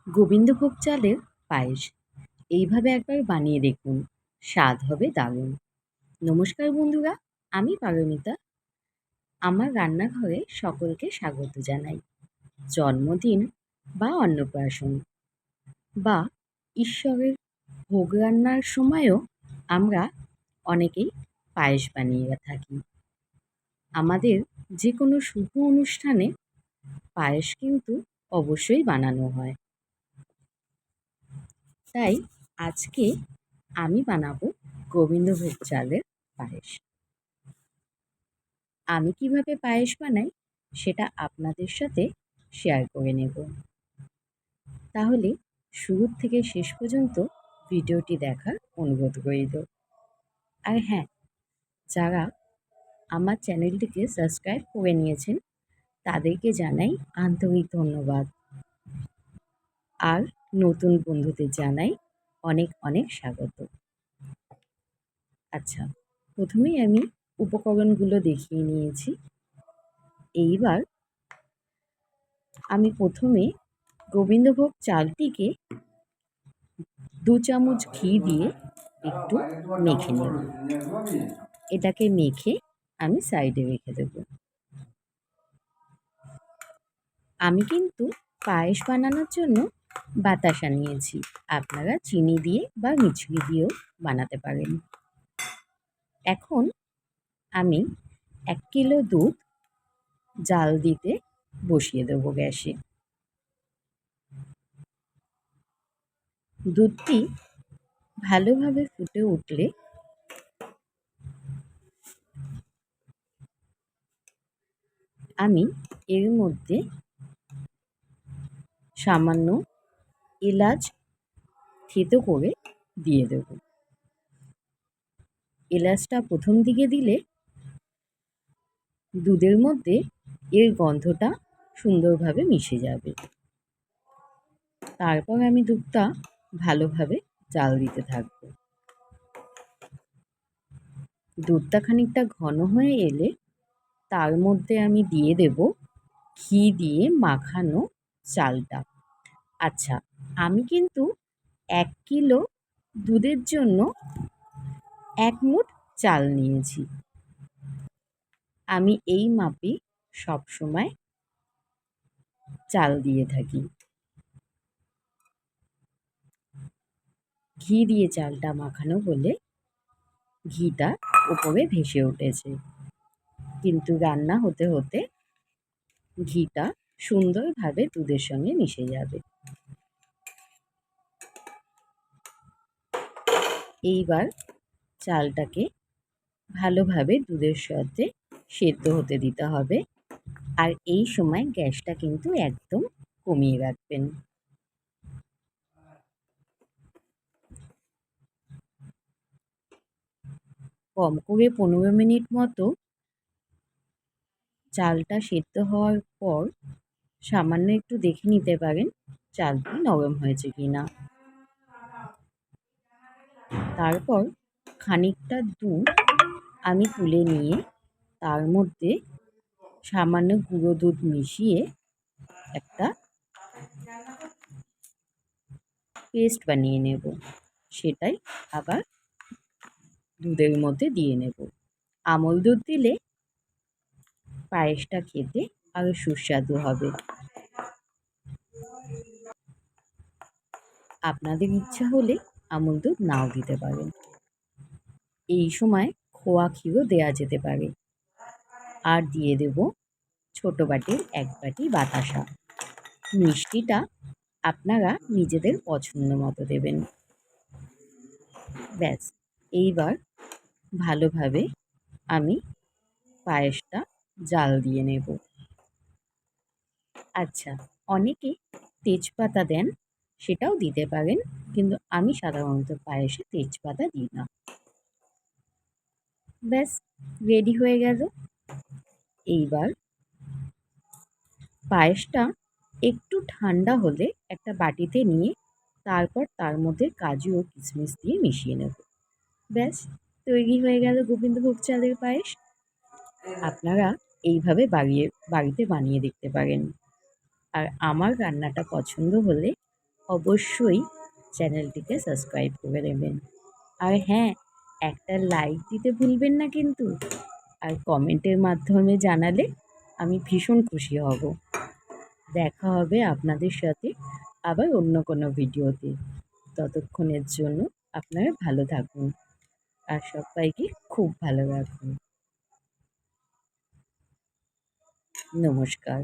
গোবিন্দভোগ চালের পায়েস এইভাবে একবার বানিয়ে দেখুন, স্বাদ হবে দারুণ। নমস্কার বন্ধুরা, আমি পারমিতা। আমার রান্নাঘরে সকলকে স্বাগত জানাই। জন্মদিন বা অন্নপ্রাশন বা ঈশ্বরের ভোগ রান্নার সময়ও আমরা অনেকেই পায়েস বানিয়ে থাকি। আমাদের যে কোনো শুভ অনুষ্ঠানে পায়েস কিন্তু অবশ্যই বানানো হয়। তাই আজকে আমি বানাবো গোবিন্দভোগ চালের পায়েস। আমি কিভাবে পায়েস বানাই সেটা আপনাদের সাথে শেয়ার করে নেব। তাহলে শুরু থেকে শেষ পর্যন্ত ভিডিওটি দেখার অনুরোধ রইল। আর হ্যাঁ, যারা আমার চ্যানেলটিকে সাবস্ক্রাইব করে নিয়েছেন তাদেরকে জানাই আন্তরিক ধন্যবাদ। আর নতুন বন্ধুদের জানাই অনেক অনেক স্বাগত। আচ্ছা, প্রথমেই আমি উপকরণগুলো দেখিয়ে নিয়েছি। এইবার আমি প্রথমে গোবিন্দভোগ চালটিকে 2 চামচ ঘি দিয়ে একটু মেখে নেব। এটাকে মেখে আমি সাইডে রেখে দেব। আমি কিন্তু পায়েস বানানোর জন্য বাতাসা নিয়েছি। আপনারা চিনি দিয়ে বা মিছরি দিয়েও বানাতে পারেন। এখন আমি 1 কিলো দুধ জাল দিতে বসিয়ে দেবো গ্যাসে। দুধটি ভালোভাবে ফুটে উঠলে আমি এর মধ্যে সামান্য এলাচ থেতো করে দিয়ে দেব। এলাচটা প্রথম দিকে দিলে দুধের মধ্যে এর গন্ধটা সুন্দরভাবে মিশে যাবে। তারপর আমি দুধটা ভালোভাবে জাল দিতে থাকব। দুধটা খানিকটা ঘন হয়ে এলে তার মধ্যে আমি দিয়ে দেব ঘি দিয়ে মাখানো চালটা। আচ্ছা, আমি কিন্তু 1 কিলো দুধের জন্য 1 মুঠ চাল নিয়েছি। আমি এই মাপে সবসময় চাল দিয়ে থাকি। ঘি দিয়ে চালটা মাখানো বলে ঘিটা উপরে ভেসে উঠেছে, কিন্তু রান্না হতে হতে ঘিটা সুন্দরভাবে দুধের সঙ্গে মিশে যাবে। এইবার চালটাকে ভালোভাবে দুধের সাথে সেদ্ধ হতে দিতে হবে। আর এই সময় গ্যাসটা কিন্তু একদম কমিয়ে রাখবেন। কম করে 15 মিনিট মতো চালটা সেদ্ধ হওয়ার পর সামান্য একটু দেখে নিতে পারেন চালটি নরম হয়েছে কিনা। তারপর খানিকটা দুধ আমি তুলে নিয়ে তার মধ্যে সামান্য গুঁড়ো দুধ মিশিয়ে একটা পেস্ট বানিয়ে নেব। সেটাই আবার দুধের মধ্যে দিয়ে নেব। আমল দুধ দিলে পায়েসটা খেতে আরও সুস্বাদু হবে। আপনাদের ইচ্ছা হলে আমল দুধ নাও দিতে পারেন। এই সময় খোয়া ক্ষীরও দেওয়া যেতে পারে। আর দিয়ে দেব ছোট বাটির 1 বাটি বাতাসা। মিষ্টিটা আপনারা নিজেদের পছন্দ মতো দেবেন। ব্যাস, এইবার ভালোভাবে আমি পায়েসটা জাল দিয়ে নেব। আচ্ছা, অনেকে তেজপাতা দেন, সেটাও দিতে পারেন, কিন্তু আমি সাধারণত পায়েসে তেজপাতা দিই না। ব্যাস, রেডি হয়ে গেল। এইবার পায়েসটা একটু ঠান্ডা হলে একটা বাটিতে নিয়ে তারপর তার মধ্যে কাজু ও কিশমিশ দিয়ে মিশিয়ে নেব। ব্যাস, তৈরি হয়ে গেল গোবিন্দভোগ চালের পায়েস। আপনারা এইভাবে বাড়িতে বানিয়ে দেখতে পারেন। আর আমার রান্নাটা পছন্দ হলে অবশ্যই চ্যানেলটিকে সাবস্ক্রাইব করে নেবেন। আর হ্যাঁ, একটা লাইক দিতে ভুলবেন না কিন্তু। আর কমেন্টের মাধ্যমে জানালে আমি ভীষণ খুশি হব। দেখা হবে আপনাদের সাথে আবার অন্য কোনো ভিডিওতে। ততক্ষণের জন্য আপনারা ভালো থাকুন আর সবাইকে খুব ভালো রাখুন। নমস্কার।